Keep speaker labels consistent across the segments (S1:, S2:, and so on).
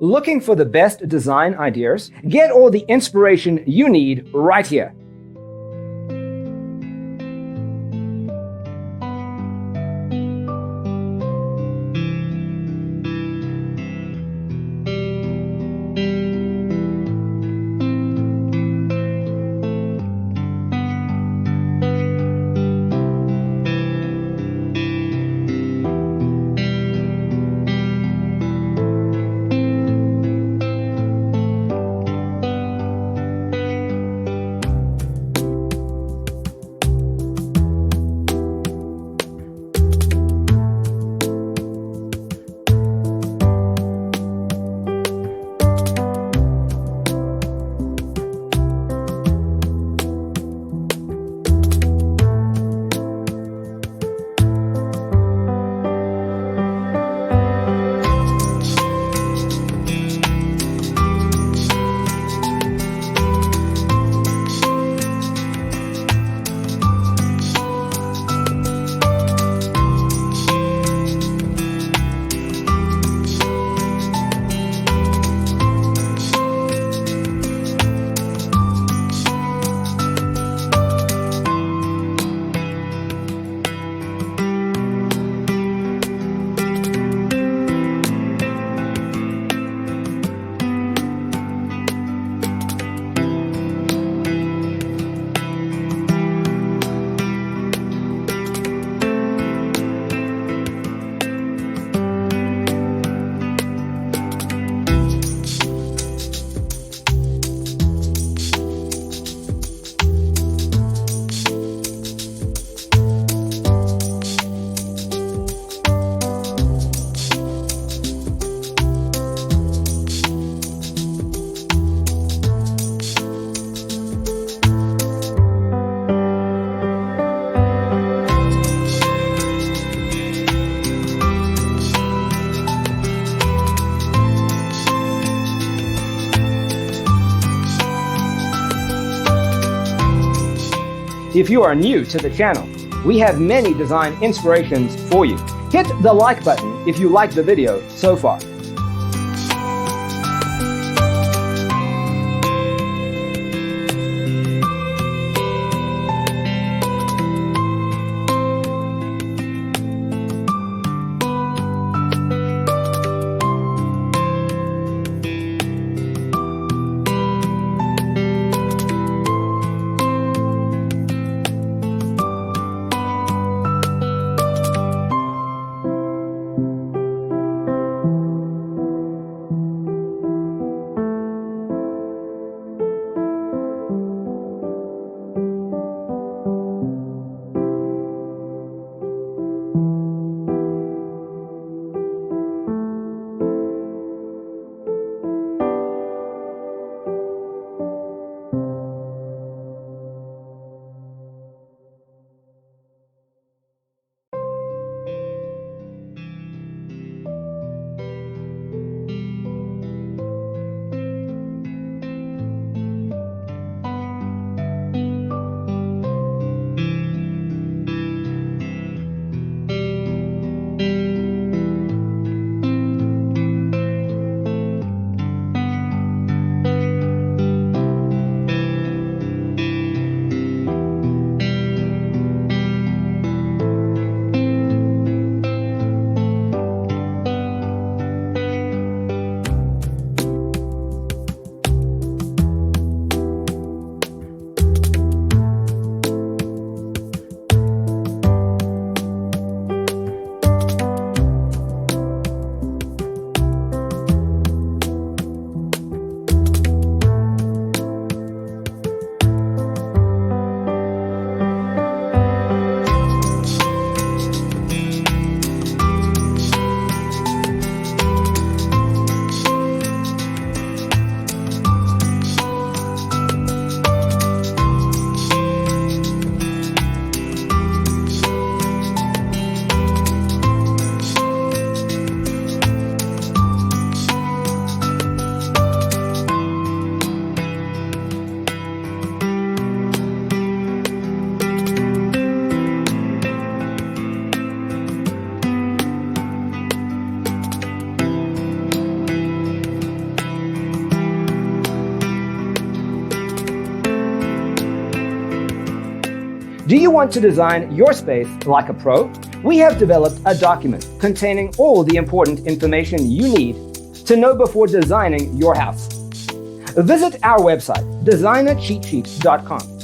S1: Looking for the best design ideas? Get all the inspiration you need right here. If you are new to the channel, we have many design inspirations for you. Hit the like button if you like the video so far. Do you want to design your space like a pro? We have developed a document containing all the important information you need to know before designing your house. Visit our website, designercheatsheet.com.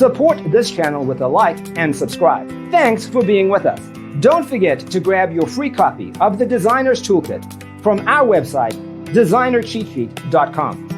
S1: Support this channel with a like and subscribe. Thanks for being with us. Don't forget to grab your free copy of the Designer's Toolkit from our website, designercheatsheet.com.